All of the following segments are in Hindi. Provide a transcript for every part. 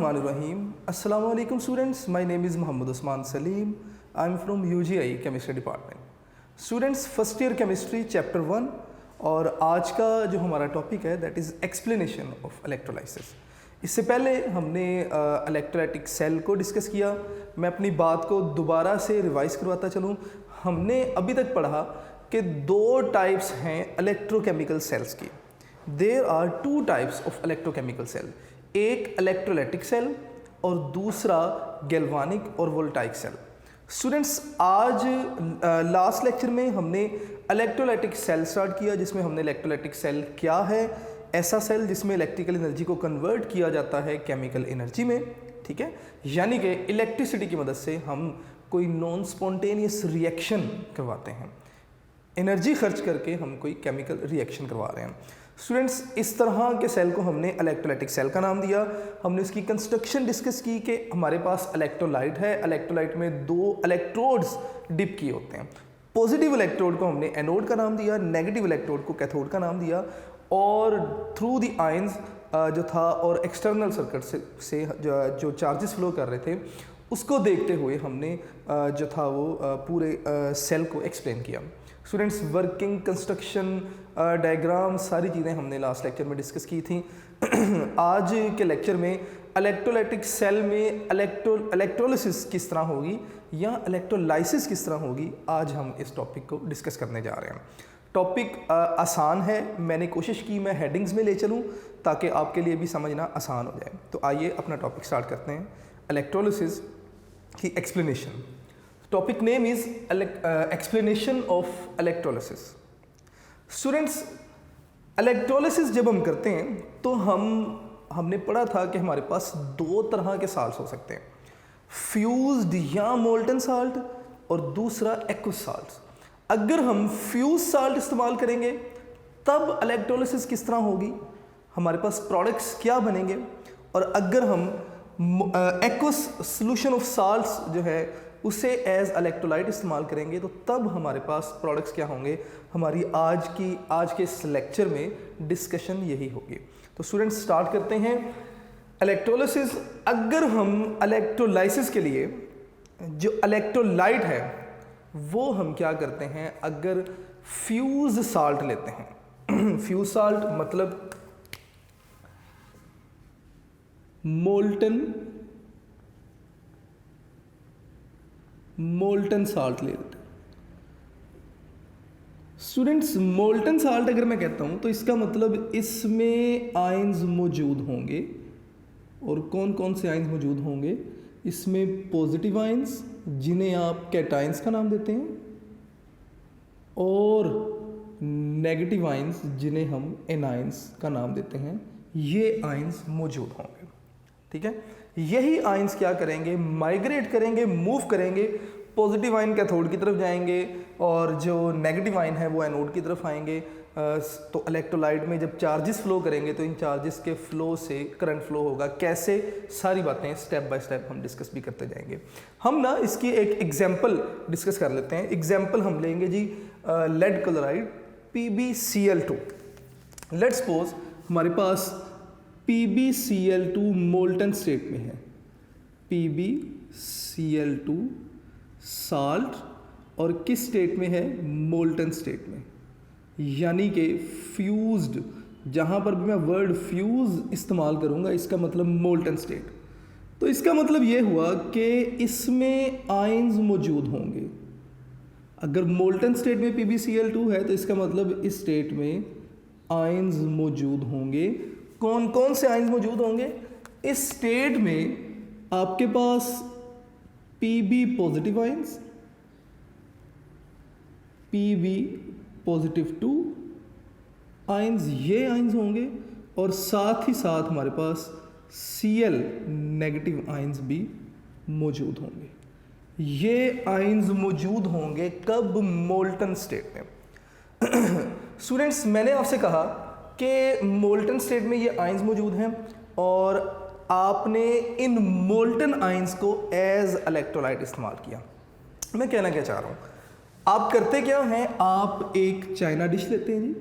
Bismillahirrahmanirrahim. Assalamu alaikum students. My name is Muhammad Usman Salim. I am from UGI Chemistry Department. Students, first year chemistry chapter 1 और आज का जो हमारा टॉपिक है that is explanation of electrolysis. इससे पहले हमने इलेक्ट्रोलाइटिक सेल को डिस्कस किया। मैं अपनी बात को दोबारा से रिवाइज करवाता चलूँ। हमने अभी तक पढ़ा कि दो टाइप्स हैं इलेक्ट्रोकेमिकल सेल्स की। There are two types of electrochemical cell, एक इलेक्ट्रोलाइटिक सेल और दूसरा गैल्वानिक और वोल्टाइक सेल। स्टूडेंट्स, आज लास्ट लेक्चर में हमने इलेक्ट्रोलाइटिक सेल स्टार्ट किया, जिसमें हमने इलेक्ट्रोलाइटिक सेल क्या है, ऐसा सेल जिसमें इलेक्ट्रिकल एनर्जी को कन्वर्ट किया जाता है केमिकल एनर्जी में, ठीक है। यानी कि इलेक्ट्रिसिटी की मदद से हम कोई नॉन स्पॉन्टेनियस रिएक्शन करवाते हैं, एनर्जी खर्च करके हम कोई केमिकल रिएक्शन करवा रहे हैं। स्टूडेंट्स, इस तरह के सेल को हमने इलेक्ट्रोलाइटिक सेल का नाम दिया। हमने इसकी कंस्ट्रक्शन डिस्कस की कि हमारे पास इलेक्ट्रोलाइट है, इलेक्ट्रोलाइट में दो इलेक्ट्रोड्स डिप किए होते हैं। पॉजिटिव इलेक्ट्रोड को हमने एनोड का नाम दिया, नेगेटिव इलेक्ट्रोड को कैथोड का नाम दिया, और थ्रू द आयंस जो था और एक्सटर्नल सर्किट से जो चार्जेस फ्लो कर रहे थे उसको देखते हुए हमने जो था वो पूरे सेल को एक्सप्लेन किया। स्टूडेंट्स, वर्किंग, कंस्ट्रक्शन, डायग्राम, सारी चीज़ें हमने लास्ट लेक्चर में डिस्कस की थी। आज के लेक्चर में इलेक्ट्रोलाइटिक सेल में इलेक्ट्रोलिसिस किस तरह होगी या इलेक्ट्रोलाइसिस किस तरह होगी, आज हम इस टॉपिक को डिस्कस करने जा रहे हैं। टॉपिक आसान है, मैंने कोशिश की मैं हेडिंग्स में ले चलूँ ताकि आपके लिए भी समझना आसान हो जाए। तो आइए अपना टॉपिक स्टार्ट करते हैं, इलेक्ट्रोलिसिस की explanation. Topic name is explanation of electrolysis. Students, electrolysis जब हम करते हैं तो हमने पढ़ा था कि हमारे पास दो तरह के साल्ट हो सकते हैं, फ्यूज्ड या मोल्टन साल्ट और दूसरा एक्वस साल्ट। अगर हम फ्यूज साल्ट इस्तेमाल करेंगे तब इलेक्ट्रोलिसिस किस तरह होगी, हमारे पास प्रोडक्ट्स क्या बनेंगे, और अगर हम एक्वस सोल्यूशन ऑफ साल्ट्स जो है उसे एज इलेक्ट्रोलाइट इस्तेमाल करेंगे तो तब हमारे पास प्रोडक्ट्स क्या होंगे। हमारी आज के इस लेक्चर में डिस्कशन यही होगी। तो स्टूडेंट्स, स्टार्ट करते हैं इलेक्ट्रोलिसिस। अगर हम इलेक्ट्रोलाइसिस के लिए जो इलेक्ट्रोलाइट है वो हम क्या करते हैं, अगर फ्यूज साल्ट लेते हैं फ्यूज साल्ट मतलब मोल्टन साल्ट ले लेते हैं। स्टूडेंट्स, मोल्टन साल्ट अगर मैं कहता हूं तो इसका मतलब इसमें आयंस मौजूद होंगे, और कौन कौन से आयंस मौजूद होंगे, इसमें पॉजिटिव आयंस जिन्हें आप कैटायंस का नाम देते हैं, और नेगेटिव आयंस जिन्हें हम एनायंस का नाम देते हैं, ये आयंस मौजूद होंगे, ठीक है। यही आयंस क्या करेंगे, माइग्रेट करेंगे, मूव करेंगे, पॉजिटिव आयन कैथोड की तरफ जाएंगे और जो नेगेटिव आयन है वो एनोड की तरफ आएंगे। तो इलेक्ट्रोलाइट में जब चार्जेस फ्लो करेंगे तो इन चार्जेस के फ्लो से करंट फ्लो होगा, कैसे, सारी बातें स्टेप बाय स्टेप हम डिस्कस भी करते जाएंगे। हम ना इसकी एक एग्जांपल डिस्कस कर लेते हैं। एग्जांपल हम लेंगे जी lead chloride PbCl2। Let's suppose हमारे पास PbCl2 मोल्टन स्टेट में है, PbCl2 साल्ट, और किस स्टेट में है, मोल्टन स्टेट में, यानी कि फ्यूज्ड। जहाँ पर भी मैं वर्ड फ्यूज इस्तेमाल करूँगा इसका मतलब मोल्टन स्टेट। तो इसका मतलब ये हुआ कि इसमें आयंस मौजूद होंगे। अगर मोल्टन स्टेट में PbCl2 है तो इसका मतलब इस स्टेट में आयंस मौजूद होंगे। कौन कौन से आयंस मौजूद होंगे इस स्टेट में, आपके पास Pb positive ions, Pb+2 ions, ये आयंस होंगे, और साथ ही साथ हमारे पास Cl नेगेटिव आयंस भी मौजूद होंगे। ये आयंस मौजूद होंगे कब, मोल्टन स्टेट में। स्टूडेंट्स, मैंने आपसे कहा कि मोल्टन स्टेट में ये आयंस मौजूद हैं और आपने इन मोल्टन आयंस को एज इलेक्ट्रोलाइट इस्तेमाल किया। मैं कहना क्या चाह रहा हूँ, आप करते क्या हैं, आप एक चाइना डिश लेते हैं जी,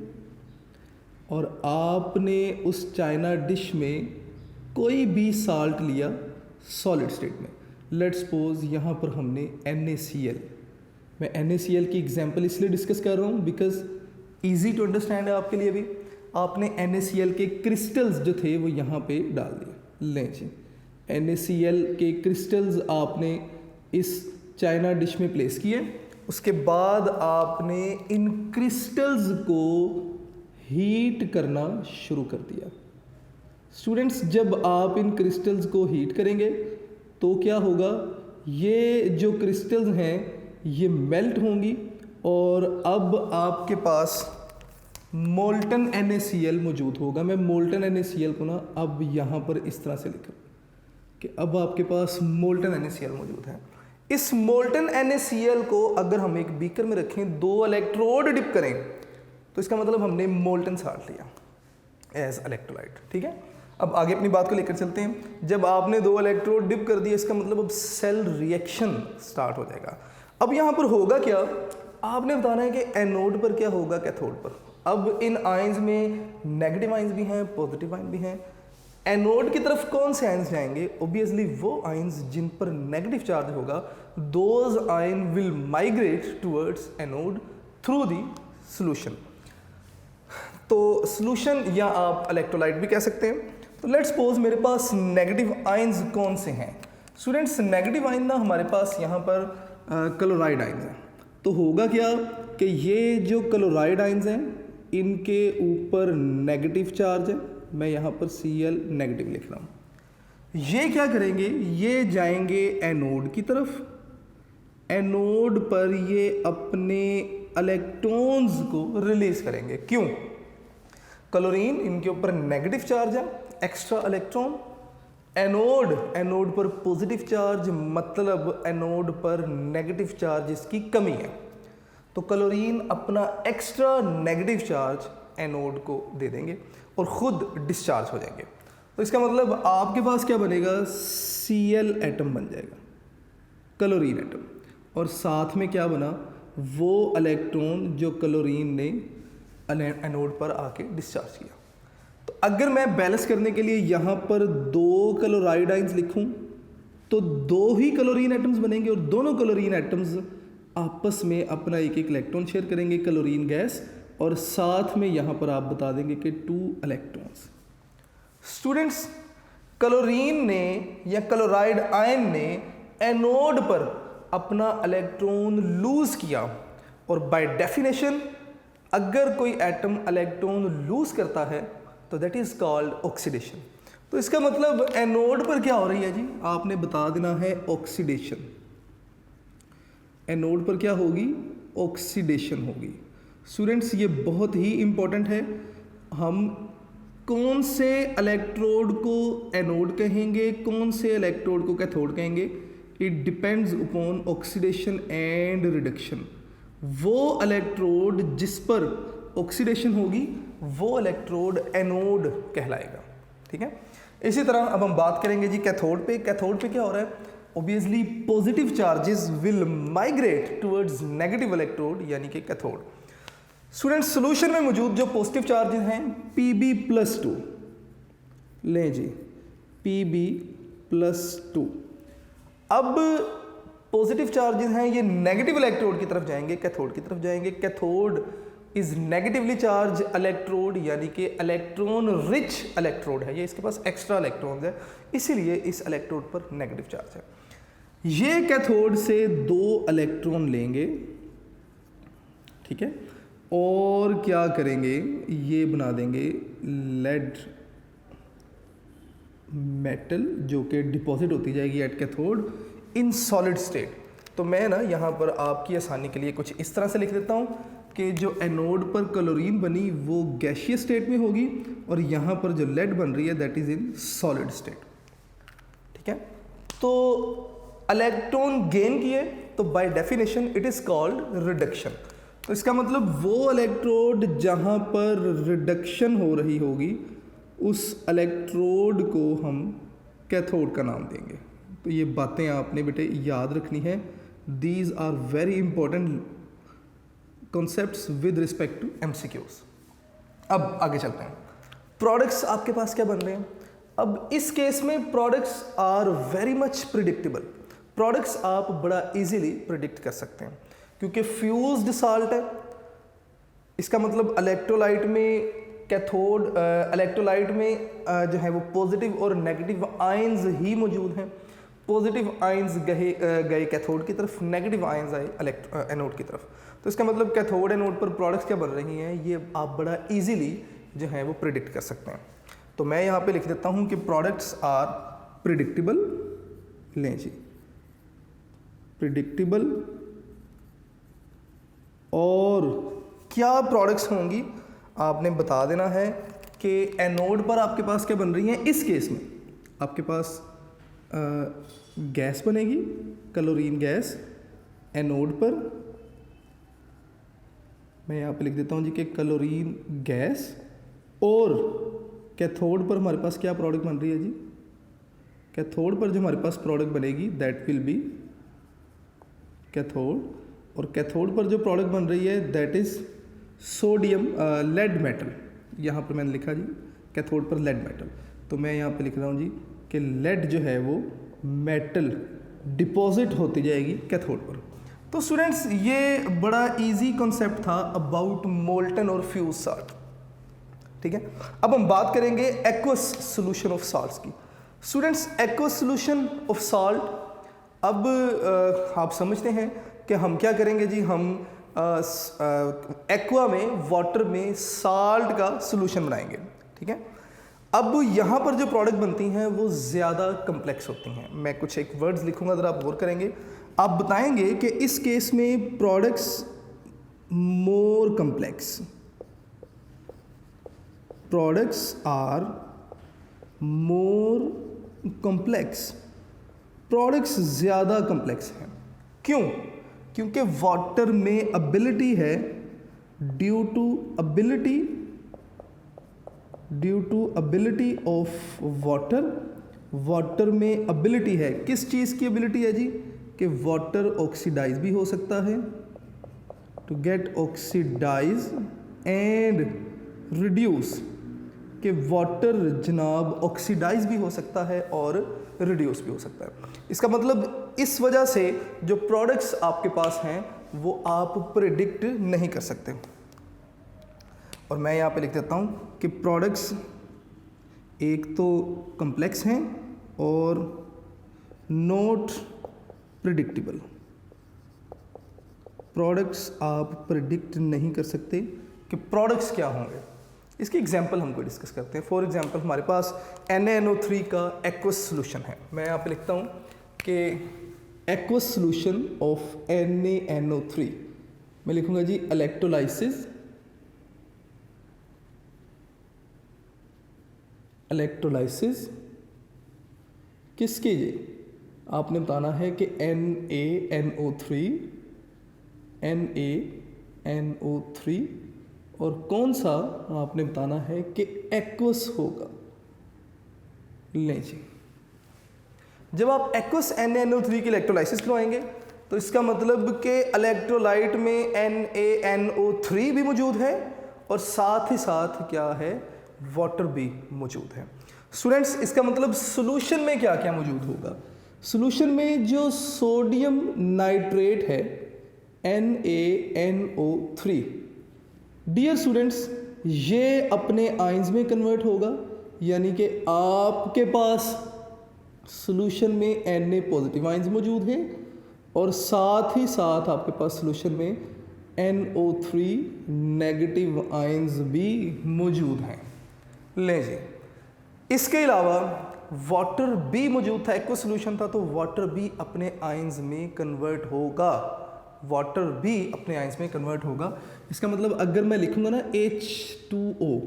और आपने उस चाइना डिश में कोई भी साल्ट लिया सॉलिड स्टेट में, लेट्स सपोज यहाँ पर हमने NaCl, मैं NaCl की एग्जांपल इसलिए डिस्कस कर रहा हूँ बिकॉज इजी टू अंडरस्टैंड है आपके लिए भी। आपने NaCl के क्रिस्टल्स जो थे वो यहाँ पे डाल दिए, लें जी NaCl के क्रिस्टल्स आपने इस चाइना डिश में प्लेस किए। उसके बाद आपने इन क्रिस्टल्स को हीट करना शुरू कर दिया। स्टूडेंट्स, जब आप इन क्रिस्टल्स को हीट करेंगे तो क्या होगा, ये जो क्रिस्टल्स हैं ये मेल्ट होंगी और अब आपके पास मोल्टन NaCl मौजूद होगा। मैं मोल्टन NaCl को ना अब यहाँ पर इस तरह से लिखूँ कि अब आपके पास मोल्टन NaCl मौजूद है। इस मोल्टन NaCl को अगर हम एक बीकर में रखें, 2 इलेक्ट्रोड डिप करें, तो इसका मतलब हमने मोल्टन साल्ट लिया एज इलेक्ट्रोलाइट। ठीक है, अब आगे अपनी बात को लेकर चलते हैं। जब आपने 2 इलेक्ट्रोड डिप कर दिए, इसका मतलब अब सेल रिएक्शन स्टार्ट हो जाएगा। अब यहाँ पर होगा क्या, आपने बताना है कि एनोड पर क्या होगा, कैथोड पर। अब इन आयंस में नेगेटिव आयंस भी हैं, पॉजिटिव आयन भी हैं। एनोड की तरफ कौन से आयंस जाएंगे, ओबियसली वो आयंस जिन पर नेगेटिव चार्ज होगा, those ion will migrate towards anode through the solution. तो सॉल्यूशन या आप इलेक्ट्रोलाइट भी कह सकते हैं। तो लेट्स सपोज मेरे पास नेगेटिव आयंस कौन से हैं। स्टूडेंट्स, नेगेटिव आयन ना हमारे पास यहाँ पर क्लोराइड आयंस हैं। तो होगा क्या कि ये जो क्लोराइड आयंस हैं इनके ऊपर नेगेटिव चार्ज है, मैं यहाँ पर Cl नेगेटिव लिख रहा हूँ। ये क्या करेंगे, ये जाएंगे एनोड की तरफ। एनोड पर ये अपने इलेक्ट्रॉन्स को रिलीज करेंगे। क्यों, क्लोरीन इनके ऊपर नेगेटिव चार्ज है, एक्स्ट्रा इलेक्ट्रॉन। एनोड पर पॉजिटिव चार्ज, मतलब एनोड पर नेगेटिव चार्ज की कमी है। तो क्लोरीन अपना एक्स्ट्रा नेगेटिव चार्ज एनोड को दे देंगे और ख़ुद डिस्चार्ज हो जाएंगे। तो इसका मतलब आपके पास क्या बनेगा, Cl एटम बन जाएगा, क्लोरीन एटम, और साथ में क्या बना, वो इलेक्ट्रॉन जो क्लोरीन ने एनोड पर आके डिस्चार्ज किया। तो अगर मैं बैलेंस करने के लिए यहाँ पर 2 क्लोराइड आयंस लिखूँ तो 2 ही क्लोरीन एटम्स बनेंगे और दोनों क्लोरीन एटम्स आपस में अपना एक इलेक्ट्रॉन शेयर करेंगे, क्लोरीन गैस, और साथ में यहाँ पर आप बता देंगे कि 2 इलेक्ट्रॉन्स। स्टूडेंट्स, क्लोरीन ने या क्लोराइड आयन ने एनोड पर अपना इलेक्ट्रॉन लूज किया, और बाय डेफिनेशन अगर कोई एटम इलेक्ट्रॉन लूज करता है तो दैट इज कॉल्ड ऑक्सीडेशन। तो इसका मतलब एनोड पर क्या हो रही है जी, आपने बता देना है ऑक्सीडेशन। एनोड पर क्या होगी, ऑक्सीडेशन होगी। स्टूडेंट्स, ये बहुत ही इंपॉर्टेंट है। हम कौन से इलेक्ट्रोड को एनोड कहेंगे, कौन से इलेक्ट्रोड को कैथोड कहेंगे, it depends upon oxidation and reduction. वो इलेक्ट्रोड जिस पर ऑक्सीडेशन होगी वो इलेक्ट्रोड एनोड कहलाएगा। ठीक है, इसी तरह अब हम बात करेंगे जी कैथोड पे। कैथोड पे क्या हो रहा है, obviously positive charges will migrate towards negative electrode यानी कि कैथोड। स्टूडेंट्स, सॉल्यूशन में मौजूद जो पॉजिटिव चार्जेस हैं Pb+2, लें जी Pb+2। अब पॉजिटिव चार्जेस हैं ये नेगेटिव इलेक्ट्रोड की तरफ जाएंगे, कैथोड की तरफ जाएंगे। Cathode is negatively charge electrode यानी कि इलेक्ट्रॉन रिच इलेक्ट्रोड है, ये इसके पास एक्स्ट्रा इलेक्ट्रॉन्स है, इसीलिए इस इलेक्ट्रोड पर नेगेटिव चार्ज है। ये कैथोड से 2 इलेक्ट्रॉन लेंगे, ठीक है, और क्या करेंगे, ये बना देंगे लेड मेटल जो कि डिपॉजिट होती जाएगी at cathode in solid state. तो मैं ना यहाँ पर आपकी आसानी के लिए कुछ इस तरह से लिख देता हूँ कि जो एनोड पर क्लोरीन बनी वो गैसियस स्टेट में होगी और यहाँ पर जो लेड बन रही है that is in solid state. ठीक है, तो इलेक्ट्रॉन गेन किए तो by definition it is called reduction. तो इसका मतलब वो इलेक्ट्रोड जहाँ पर रिडक्शन हो रही होगी उस इलेक्ट्रोड को हम कैथोड का नाम देंगे। तो ये बातें आपने बेटे याद रखनी है। These are very important concepts with respect to MCQs। अब आगे चलते हैं। प्रोडक्ट्स आपके पास क्या बन रहे हैं, अब इस केस में products are very much predictable, products आप बड़ा इजीली प्रिडिक्ट कर सकते हैं क्योंकि फ्यूज्ड साल्ट है। इसका मतलब इलेक्ट्रोलाइट में कैथोड, इलेक्ट्रोलाइट में जो है वो पॉजिटिव और नेगेटिव आयंस ही मौजूद हैं। पॉजिटिव आयंस गए कैथोड की तरफ, नेगेटिव आयंस आए एनोड की तरफ। तो इसका मतलब कैथोड एनोड पर प्रोडक्ट्स क्या बन रही हैं, ये आप बड़ा इजीली जो है वो प्रिडिक्ट कर सकते हैं। तो मैं यहाँ पे लिख देता हूँ कि प्रोडक्ट्स आर प्रिडिक्टेबल, लें जी, प्रिडिक्टेबल। और क्या प्रोडक्ट्स होंगी आपने बता देना है कि एनोड पर आपके पास क्या बन रही हैं। इस केस में आपके पास गैस बनेगी, क्लोरीन गैस एनोड पर। मैं यहाँ पे लिख देता हूँ जी कि क्लोरीन गैस। और कैथोड पर हमारे पास क्या प्रोडक्ट बन रही है जी, कैथोड पर जो हमारे पास प्रोडक्ट बनेगी दैट विल बी कैथोड। और कैथोड पर जो प्रोडक्ट बन रही है that is sodium lead metal. यहाँ पर मैंने लिखा जी कैथोड पर लेड मेटल, तो मैं यहाँ पे लिख रहा हूँ जी कि लेड जो है वो मेटल डिपॉजिट होती जाएगी कैथोड पर। तो स्टूडेंट्स ये बड़ा इजी कॉन्सेप्ट था अबाउट मोल्टन और फ्यूज साल्ट, ठीक है। अब हम बात करेंगे एक्वस सॉल्यूशन ऑफ साल्ट्स की। Students aqueous solution of salt, अब आप समझते हैं कि हम क्या करेंगे जी, हम एक्वा में, वाटर में साल्ट का सॉल्यूशन बनाएंगे, ठीक है। अब यहाँ पर जो प्रोडक्ट बनती हैं वो ज़्यादा कम्प्लेक्स होती हैं। मैं कुछ एक वर्ड्स लिखूंगा, अगर आप गौर करेंगे आप बताएंगे कि इस केस में products more complex, products are more complex, products ज़्यादा कम्प्लेक्स हैं। क्यों? क्योंकि वाटर में एबिलिटी है, due to ability of water, water में एबिलिटी है। किस चीज़ की एबिलिटी है जी, कि वाटर ऑक्सीडाइज भी हो सकता है, to get oxidise and reduce, कि वाटर जनाब ऑक्सीडाइज भी हो सकता है और रिड्यूस भी हो सकता है। इसका मतलब इस वजह से जो प्रोडक्ट्स आपके पास हैं वो आप प्रेडिक्ट नहीं कर सकते। और मैं यहाँ पे लिख देता हूँ कि प्रोडक्ट्स एक तो कम्प्लेक्स हैं और नॉट प्रिडिक्टेबल, प्रोडक्ट्स आप प्रिडिक्ट नहीं कर सकते कि प्रोडक्ट्स क्या होंगे। इसकी एग्जांपल हमको डिस्कस करते हैं। फॉर एग्जांपल हमारे पास NaNO3 का एक्वस सॉल्यूशन है। मैं यहाँ पे लिखता हूँ कि एक्वस सॉल्यूशन ऑफ NaNO3, मैं लिखूँगा जी इलेक्ट्रोलाइसिस, इलेक्ट्रोलाइसिस किसकी जी, आपने बताना है कि NaNO3 और कौन सा आपने बताना है कि एक्वस होगा। लें जी, जब आप एक्वस NaNO3 की इलेक्ट्रोलाइसिस करवाएंगे तो इसका मतलब कि इलेक्ट्रोलाइट में NaNO3 भी मौजूद है और साथ ही साथ क्या है, वाटर भी मौजूद है। स्टूडेंट्स इसका मतलब सॉल्यूशन में क्या क्या मौजूद होगा। सॉल्यूशन में जो सोडियम नाइट्रेट है NaNO3, डियर स्टूडेंट्स ये अपने आयंस में कन्वर्ट होगा, यानी कि आपके पास सॉल्यूशन में Na पॉजिटिव आयंस मौजूद हैं और साथ ही साथ आपके पास सॉल्यूशन में NO3 नेगेटिव आयंस भी मौजूद हैं। लें जी, इसके अलावा वाटर भी मौजूद था, एक्वस सॉल्यूशन था तो वाटर भी अपने आयंस में कन्वर्ट होगा, वाटर भी अपने आयंस में कन्वर्ट होगा। इसका मतलब अगर मैं लिखूंगा ना H2O,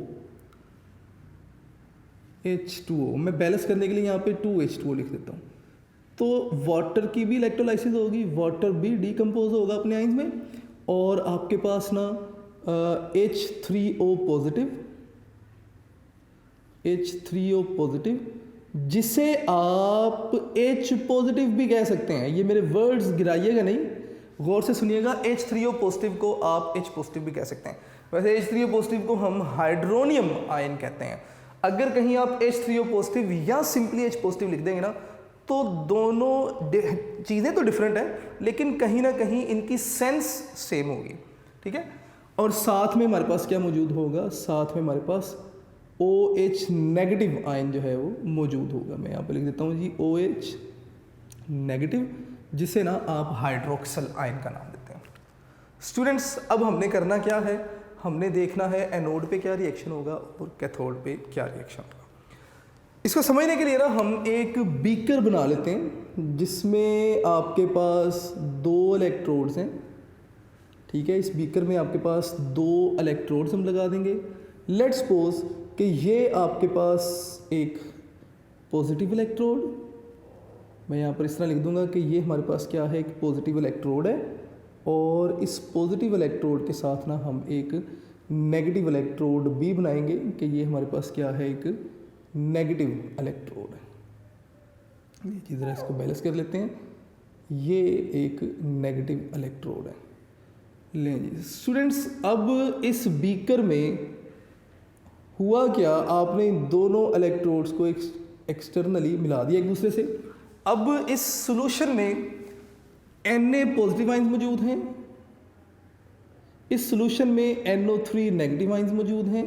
मैं बैलेंस करने के लिए यहाँ पे 2H2O लिख देता हूँ, तो वाटर की भी इलेक्ट्रोलाइसिस होगी, वाटर भी डिकम्पोज होगा अपने आयंस में और आपके पास ना H3O पॉजिटिव, जिसे आप H पॉजिटिव भी कह सकते हैं। ये मेरे वर्ड्स गिराइएगा नहीं, गौर से सुनिएगा। H3O पॉजिटिव को आप H पॉजिटिव भी कह सकते हैं। वैसे H3O पॉजिटिव को हम हाइड्रोनियम आयन कहते हैं। अगर कहीं आप H3O पॉजिटिव या सिंपली H पॉजिटिव लिख देंगे ना, तो दोनों चीज़ें तो डिफरेंट हैं, लेकिन कहीं ना कहीं इनकी सेंस सेम होगी, ठीक है। और साथ में हमारे पास क्या मौजूद होगा, साथ में हमारे पास OH नेगेटिव आयन जो है वो मौजूद होगा। मैं यहाँ पर लिख देता हूँ जी OH नेगेटिव, जिसे ना आप हाइड्रोक्सल आयन का नाम देते हैं। स्टूडेंट्स, अब हमने करना क्या है, हमने देखना है एनोड पे क्या रिएक्शन होगा और कैथोड पे क्या रिएक्शन होगा। इसको समझने के लिए ना हम एक बीकर बना लेते हैं, जिसमें आपके पास 2 इलेक्ट्रोड्स हैं, ठीक है। इस बीकर में आपके पास 2 इलेक्ट्रोड्स हम लगा देंगे। लेट्स सपोज कि ये आपके पास एक पॉजिटिव इलेक्ट्रोड, मैं यहाँ पर इस तरह लिख दूंगा कि ये हमारे पास क्या है, एक पॉजिटिव इलेक्ट्रोड है, और इस पॉजिटिव इलेक्ट्रोड के साथ ना हम एक नेगेटिव इलेक्ट्रोड भी बनाएंगे कि ये हमारे पास क्या है, एक नेगेटिव इलेक्ट्रोड है। ये चीज़ इसको बैलेंस कर लेते हैं, ये एक नेगेटिव इलेक्ट्रोड है। लें जी स्टूडेंट्स, अब इस बीकर में हुआ क्या, आपने इन दोनों इलेक्ट्रोड्स को एक्सटर्नली मिला दिया एक दूसरे से। अब इस सॉल्यूशन में Na पॉजिटिव आइंस मौजूद हैं, इस सॉल्यूशन में NO3 नेगेटिव आइंस मौजूद हैं,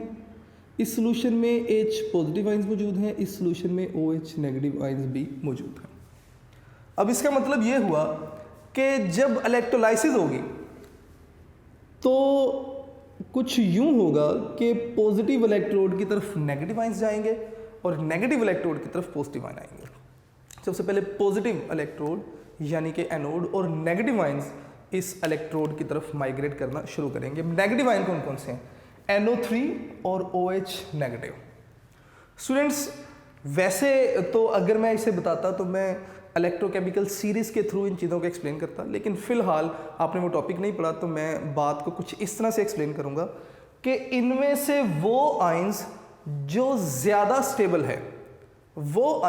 इस सॉल्यूशन में H पॉजिटिव आइंस मौजूद हैं, इस सॉल्यूशन में OH नेगेटिव आइंस भी मौजूद हैं। अब इसका मतलब ये हुआ कि जब इलेक्ट्रोलाइसिस होगी तो कुछ यूं होगा कि पॉजिटिव इलेक्ट्रोड की तरफ नेगेटिव आइंस जाएंगे और नेगेटिव इलेक्ट्रोड की तरफ पॉजिटिव आइंस आएंगे। सबसे पहले पॉजिटिव इलेक्ट्रोड यानी कि एनोड और नेगेटिव आइंस इस इलेक्ट्रोड की तरफ माइग्रेट करना शुरू करेंगे। नेगेटिव आयन कौन कौन से हैं, NO3 और OH नेगेटिव। स्टूडेंट्स, वैसे तो अगर मैं इसे बताता तो मैं इलेक्ट्रोकेमिकल सीरीज के थ्रू इन चीज़ों को एक्सप्लेन करता, लेकिन फिलहाल आपने वो टॉपिक नहीं पढ़ा तो मैं बात को कुछ इस तरह से एक्सप्लेन करूँगा कि इनमें से वो आयंस जो ज़्यादा स्टेबल है, वो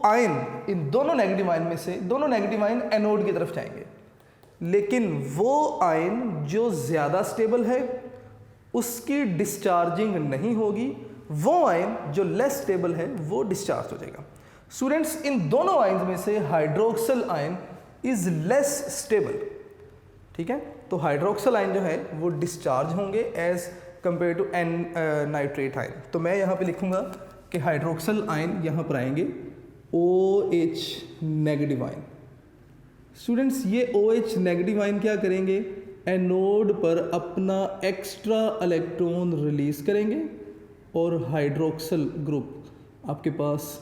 आयन इन दोनों नेगेटिव आयन में से, दोनों नेगेटिव आयन एनोड की तरफ जाएंगे, लेकिन वो आयन जो ज़्यादा स्टेबल है उसकी डिस्चार्जिंग नहीं होगी, वो आयन जो लेस स्टेबल है वो डिस्चार्ज हो जाएगा। स्टूडेंट्स, इन दोनों आयन्स में से hydroxyl ion is less stable, ठीक है। तो हाइड्रोक्सल आयन जो है वो डिस्चार्ज होंगे as compare to nitrate ion. तो मैं यहाँ पे लिखूंगा कि हाइड्रोक्सल आयन यहाँ पर आएंगे OH नेगेटिव आयन। स्टूडेंट्स, ये OH नेगेटिव आयन क्या करेंगे, एनोड पर अपना एक्स्ट्रा इलेक्ट्रॉन रिलीज करेंगे और हाइड्रोक्सल ग्रुप आपके पास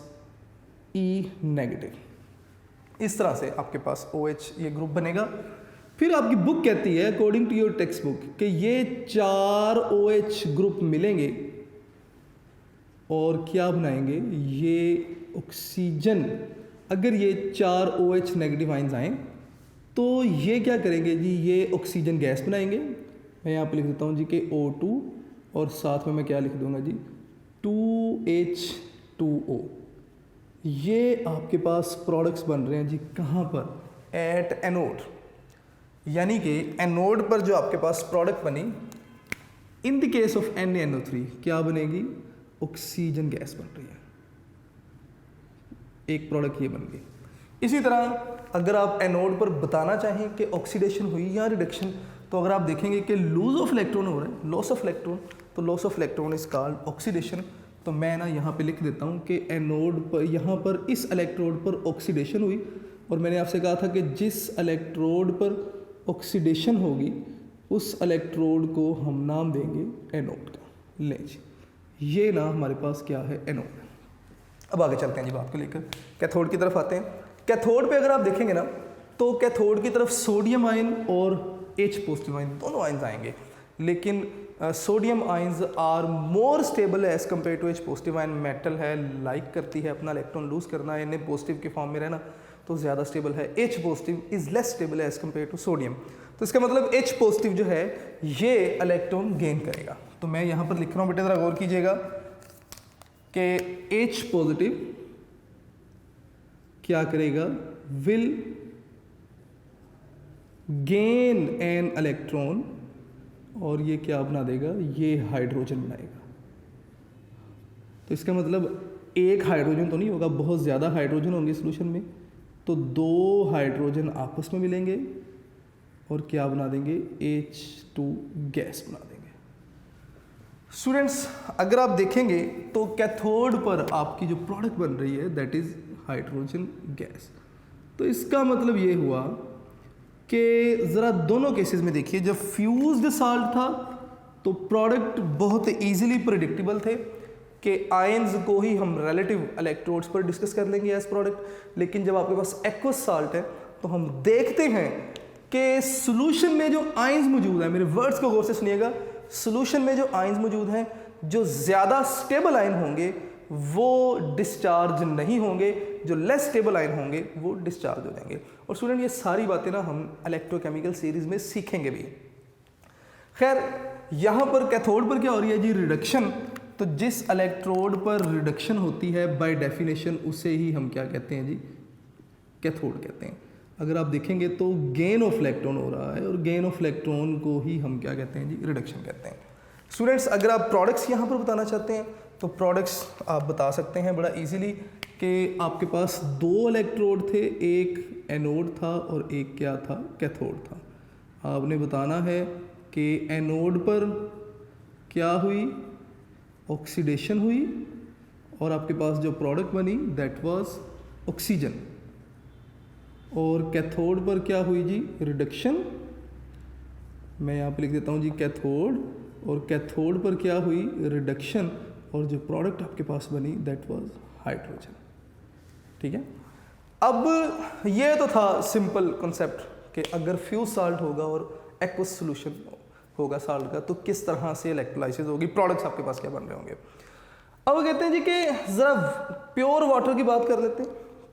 E नेगेटिव, इस तरह से आपके पास OH ये ग्रुप बनेगा। फिर आपकी बुक कहती है according to your textbook कि ये 4 OH ग्रुप मिलेंगे और क्या बनाएंगे, ये ऑक्सीजन। अगर ये 4 OH नेगेटिव आइंस आएँ तो ये क्या करेंगे जी, ये ऑक्सीजन गैस बनाएंगे। मैं यहाँ पे लिख देता हूँ जी कि O2 और साथ में मैं क्या लिख दूँगा जी 2H2O। ये आपके पास प्रोडक्ट्स बन रहे हैं जी, कहाँ पर, एट एनोड। यानी कि एनोड पर जो आपके पास प्रोडक्ट बनी, in the case of NaNO3 क्या बनेगी, ऑक्सीजन गैस बन रही है, एक प्रोडक्ट ये बन गई। इसी तरह अगर आप एनोड पर बताना चाहें कि ऑक्सीडेशन हुई या रिडक्शन, तो अगर आप देखेंगे कि लूज ऑफ इलेक्ट्रॉन हो रहा है, लॉस ऑफ इलेक्ट्रॉन, तो loss of electron is called oxidation. तो मैं ना यहाँ पे लिख देता हूँ कि एनोड पर, यहाँ पर इस इलेक्ट्रोड पर ऑक्सीडेशन हुई, और मैंने आपसे कहा था कि जिस इलेक्ट्रोड पर ऑक्सीडेशन होगी उस इलेक्ट्रोड को हम नाम देंगे एनोड का। ले जी, ये ना हमारे पास क्या है, एनोड। अब आगे चलते हैं जी बात को लेकर, कैथोड की तरफ आते हैं। कैथोड पे अगर आप देखेंगे ना तो कैथोड की तरफ सोडियम आयन और H पॉजिटिव आयन दोनों आयन्स आएंगे, लेकिन sodium ions are more stable as compare to H positive ion. Metal है, लाइक करती है अपना इलेक्ट्रॉन लूज करना, Na पॉजिटिव के फॉर्म में रहना, तो ज़्यादा स्टेबल है। H positive is less stable as compare to sodium. तो इसका मतलब H पॉजिटिव जो है ये इलेक्ट्रॉन गेन करेगा। तो मैं यहाँ पर लिख रहा हूँ बेटे, ज़रा गौर कीजिएगा कि H पॉजिटिव क्या करेगा, विल गेन एन इलेक्ट्रॉन, और ये क्या बना देगा, ये हाइड्रोजन बनाएगा। तो इसका मतलब एक हाइड्रोजन तो नहीं होगा, बहुत ज़्यादा हाइड्रोजन होंगे सोल्यूशन में, तो 2 हाइड्रोजन आपस में मिलेंगे और क्या बना देंगे, H2 गैस बना देंगे। स्टूडेंट्स अगर आप देखेंगे तो कैथोड पर आपकी जो प्रोडक्ट बन रही है दैट इज़ हाइड्रोजन गैस। तो इसका मतलब ये हुआ कि ज़रा दोनों केसेस में देखिए, जब फ्यूज्ड साल्ट था तो प्रोडक्ट बहुत इजीली प्रेडिक्टेबल थे कि आयंस को ही हम रिलेटिव इलेक्ट्रोड्स पर डिस्कस कर लेंगे एज प्रोडक्ट। लेकिन जब आपके पास एक्वस साल्ट है तो हम देखते हैं कि सॉल्यूशन में जो आयंस मौजूद है, मेरे वर्ड्स को गौर से सुनिएगा, सॉल्यूशन में जो आयंस मौजूद हैं, जो ज़्यादा स्टेबल आयन होंगे वो डिस्चार्ज नहीं होंगे, जो लेस स्टेबल आयन होंगे वो डिस्चार्ज हो जाएंगे। और स्टूडेंट ये सारी बातें ना हम इलेक्ट्रोकेमिकल सीरीज में सीखेंगे भी। खैर यहाँ पर कैथोड पर क्या हो रही है जी, रिडक्शन। तो जिस इलेक्ट्रोड पर रिडक्शन होती है बाय डेफिनेशन उसे ही हम क्या कहते हैं जी, कैथोड कहते हैं। अगर आप देखेंगे तो गेन ऑफ इलेक्ट्रॉन हो रहा है और गेन ऑफ इलेक्ट्रॉन को ही हम क्या कहते हैं जी, रिडक्शन कहते हैं। स्टूडेंट्स अगर आप प्रोडक्ट्स यहाँ पर बताना चाहते हैं तो प्रोडक्ट्स आप बता सकते हैं बड़ा इजीली कि आपके पास 2 इलेक्ट्रोड थे, एक एनोड था और एक क्या था, कैथोड था। आपने बताना है कि एनोड पर क्या हुई, ऑक्सीडेशन हुई और आपके पास जो प्रोडक्ट बनी दैट वाज ऑक्सीजन, और कैथोड पर क्या हुई जी, रिडक्शन। मैं यहाँ पे लिख देता हूँ जी कैथोड, और कैथोड पर क्या हुई, रिडक्शन, और जो प्रोडक्ट आपके पास बनी दैट वाज हाइड्रोजन। ठीक है, अब ये तो था सिंपल कॉन्सेप्ट कि अगर फ्यूज साल्ट होगा और एक्वस सॉल्यूशन होगा साल्ट का तो किस तरह से इलेक्ट्रोलाइसिस होगी, प्रोडक्ट्स आपके पास क्या बन रहे होंगे। अब कहते हैं जी कि ज़रा प्योर वाटर की बात कर लेते हैं।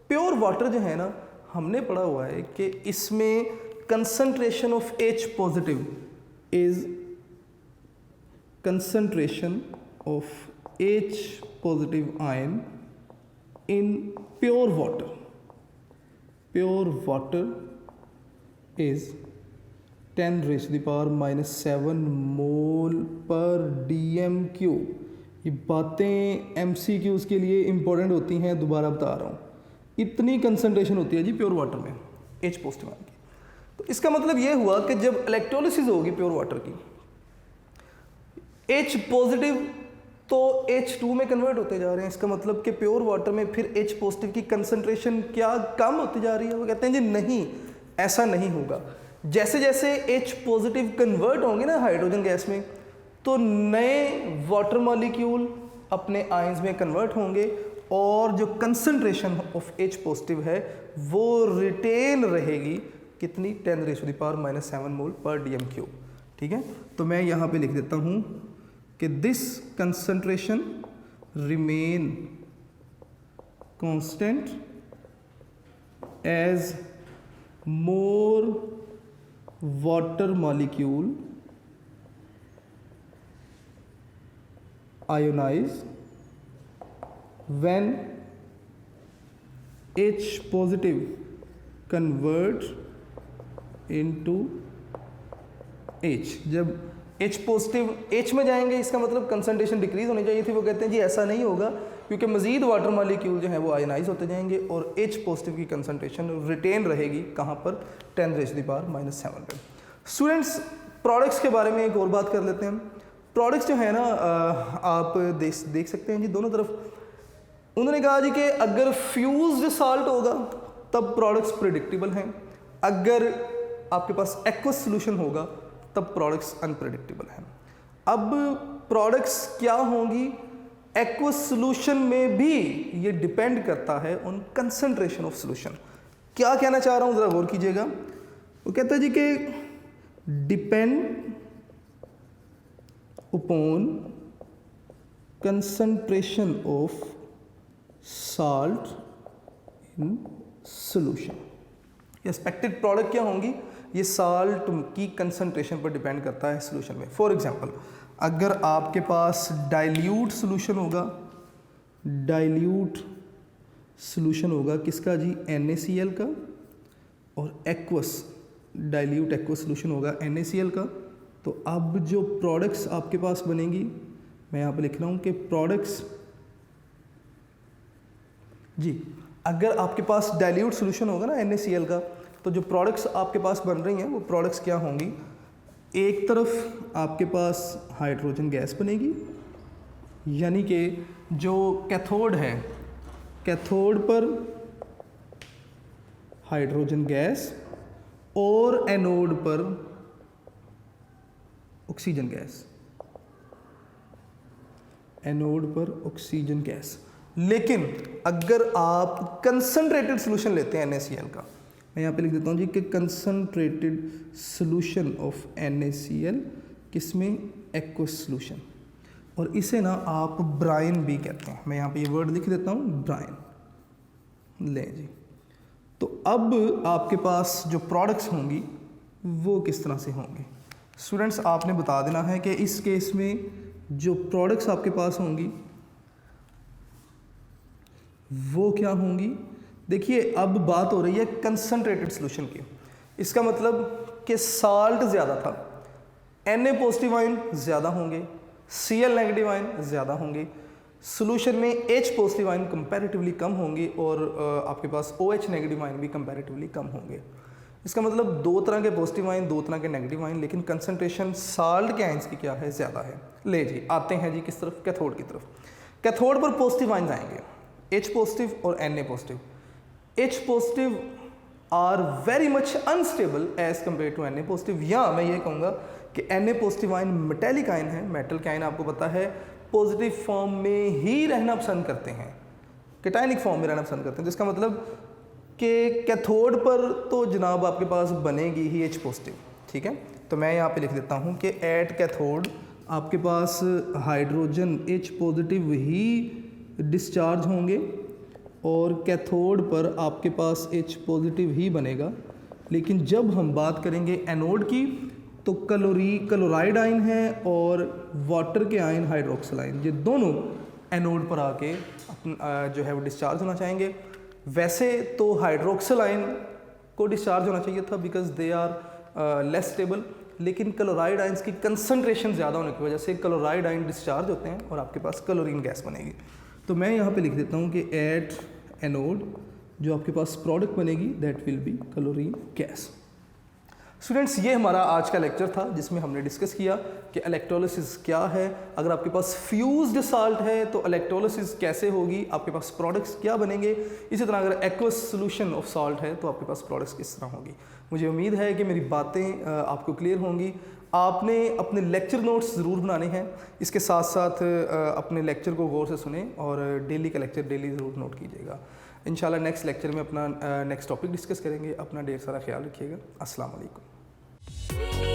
प्योर वाटर जो है ना, हमने पढ़ा हुआ है कि इसमें concentration of H positive is concentration of H positive ion in pure water. Pure water is 10 raised to the power minus 7 mole per dm cube। ये बातें MCQs के लिए इंपॉर्टेंट होती हैं, दोबारा बता रहा हूँ। इतनी कंसंट्रेशन होती है जी प्योर वाटर में H पॉजिटिव आयन की। तो इसका मतलब ये हुआ कि जब इलेक्ट्रोलिसिस होगी प्योर वाटर की, H पॉजिटिव तो H2 में कन्वर्ट होते जा रहे हैं। इसका मतलब कि प्योर वाटर में फिर H पॉजिटिव की कंसंट्रेशन क्या कम होती जा रही है। वो कहते हैं जी नहीं, ऐसा नहीं होगा। जैसे जैसे H पॉजिटिव कन्वर्ट होंगे ना हाइड्रोजन गैस में, तो नए वाटर मॉलिक्यूल अपने आयंस में कन्वर्ट होंगे और जो कंसंट्रेशन ऑफ H पॉजिटिव है वो रिटेन रहेगी कितनी, 10⁻⁻⁷ मोल पर dm क्यूब। ठीक है, तो मैं यहाँ पे लिख देता हूँ कि this concentration remain constant as more water molecule ionise when H positive convert into H। जब H पॉजिटिव H में जाएंगे इसका मतलब कंसंट्रेशन डिक्रीज होनी चाहिए थी। वो कहते हैं जी ऐसा नहीं होगा क्योंकि मजीद वाटर मॉलिक्यूल जो है वो आयनाइज होते जाएंगे और H पॉजिटिव की कंसंट्रेशन रिटेन रहेगी कहाँ पर, 10⁻⁻⁷ पे। स्टूडेंट्स प्रोडक्ट्स के बारे में एक और बात कर लेते हैं। प्रोडक्ट्स जो है ना आप देख सकते हैं जी दोनों तरफ। उन्होंने कहा जी कि अगर फ्यूज्ड साल्ट होगा तब प्रोडक्ट्स प्रेडिक्टेबल हैं, अगर आपके पास एक्वस सॉल्यूशन होगा तब प्रोडक्ट्स अनप्रेडिक्टेबल हैं। अब प्रोडक्ट्स क्या होंगी एक्वस सॉल्यूशन में भी, ये डिपेंड करता है ऑन कंसंट्रेशन ऑफ सॉल्यूशन। क्या कहना चाह रहा हूँ ज़रा गौर कीजिएगा। वो कहता है जी कि depend upon concentration of salt in solution। Expected product क्या होंगी, ये साल्ट की कंसंट्रेशन पर डिपेंड करता है सॉल्यूशन में। फॉर एग्जांपल अगर आपके पास डाइल्यूट सॉल्यूशन होगा, डाइल्यूट सॉल्यूशन होगा किसका जी, NaCl का, और एक्वस डाइल्यूट एक्वस सॉल्यूशन होगा NaCl का। तो अब जो प्रोडक्ट्स आपके पास बनेंगी, मैं यहाँ पे लिख रहा हूँ कि प्रोडक्ट्स जी, अगर आपके पास डाइल्यूट सोल्यूशन होगा ना NaCl का, तो जो प्रोडक्ट्स आपके पास बन रही हैं वो प्रोडक्ट्स क्या होंगी, एक तरफ आपके पास हाइड्रोजन गैस बनेगी, यानी कि जो कैथोड है, कैथोड पर हाइड्रोजन गैस और एनोड पर ऑक्सीजन गैस, एनोड पर ऑक्सीजन गैस। लेकिन अगर आप कंसंट्रेटेड सॉल्यूशन लेते हैं NaCl का, मैं यहाँ पे लिख देता हूँ जी कि कंसंट्रेटेड सॉल्यूशन ऑफ NaCl, किसमें, एक्वस सॉल्यूशन, और इसे ना आप ब्राइन भी कहते हैं। मैं यहाँ पे ये वर्ड लिख देता हूँ, ब्राइन। लें जी, तो अब आपके पास जो प्रोडक्ट्स होंगी वो किस तरह से होंगे। स्टूडेंट्स, आपने बता देना है कि इस केस में जो प्रोडक्ट्स आपके पास होंगी वो क्या होंगी। देखिए, अब बात हो रही है कंसंट्रेटेड सॉल्यूशन की। इसका मतलब कि साल्ट ज़्यादा था, Na पॉजिटिव आयन ज़्यादा होंगे, Cl नेगेटिव आयन ज़्यादा होंगे, सॉल्यूशन में H पॉजिटिव आयन कंपैरेटिवली कम होंगे और आपके पास OH नेगेटिव आयन भी कंपैरेटिवली कम होंगे। इसका मतलब दो तरह के पॉजिटिव आयन, दो तरह के नेगेटिव आयन, लेकिन कंसंट्रेशन साल्ट के आयन्स की क्या है, ज़्यादा है। ले जी, आते हैं जी किस तरफ, कैथोड की तरफ। कैथोड पर पॉजिटिव आयन्स आएंगे, H पॉजिटिव और Na positive. H positive are very much unstable as compare to Na positive, या मैं ये कहूँगा कि Na positive ion metallic ion है। मेटल के आयन आपको पता है पॉजिटिव फॉर्म में ही रहना पसंद करते हैं, कैटायनिक फॉर्म में रहना पसंद करते हैं। जिसका मतलब कि कैथोड पर तो जनाब आपके पास बनेगी ही H पॉजिटिव, ठीक है। तो मैं यहाँ पे लिख देता हूँ कि एट कैथोड आपके पास हाइड्रोजन H पॉजिटिव ही डिस्चार्ज होंगे और कैथोड पर आपके पास H पॉजिटिव ही बनेगा। लेकिन जब हम बात करेंगे एनोड की, तो क्लोराइड आयन है और वाटर के आयन हाइड्रोक्सिल आयन, ये दोनों एनोड पर आके जो है वो डिस्चार्ज होना चाहेंगे। वैसे तो हाइड्रोक्सिल आयन को डिस्चार्ज होना चाहिए था because they are less stable, लेकिन क्लोराइड आयंस की कंसंट्रेशन ज़्यादा होने की वजह से क्लोराइड आयन डिस्चार्ज होते हैं और आपके पास क्लोरीन गैस बनेगी। तो मैं यहाँ पे लिख देता हूँ कि एट एनोड जो आपके पास प्रोडक्ट बनेगी that will B chlorine gas. Students, ये हमारा आज का लेक्चर था जिसमें हमने डिस्कस किया कि इलेक्ट्रोलिसिस क्या है। अगर आपके पास फ्यूज्ड साल्ट है तो इलेक्ट्रोलिसिस कैसे होगी, आपके पास प्रोडक्ट्स क्या बनेंगे। इसी तरह अगर एक्वस सॉल्यूशन ऑफ साल्ट है तो आपके पास प्रोडक्ट्स किस तरह होंगी। मुझे उम्मीद है कि मेरी बातें आपको क्लियर होंगी। आपने अपने लेक्चर नोट्स ज़रूर बनाने हैं, इसके साथ साथ अपने लेक्चर को गौर से सुने और डेली का लेक्चर डेली ज़रूर नोट कीजिएगा। इंशाल्लाह नेक्स्ट लेक्चर में अपना नेक्स्ट टॉपिक डिस्कस करेंगे। अपना ढेर सारा ख्याल रखिएगा। अस्सलाम वालेकुम।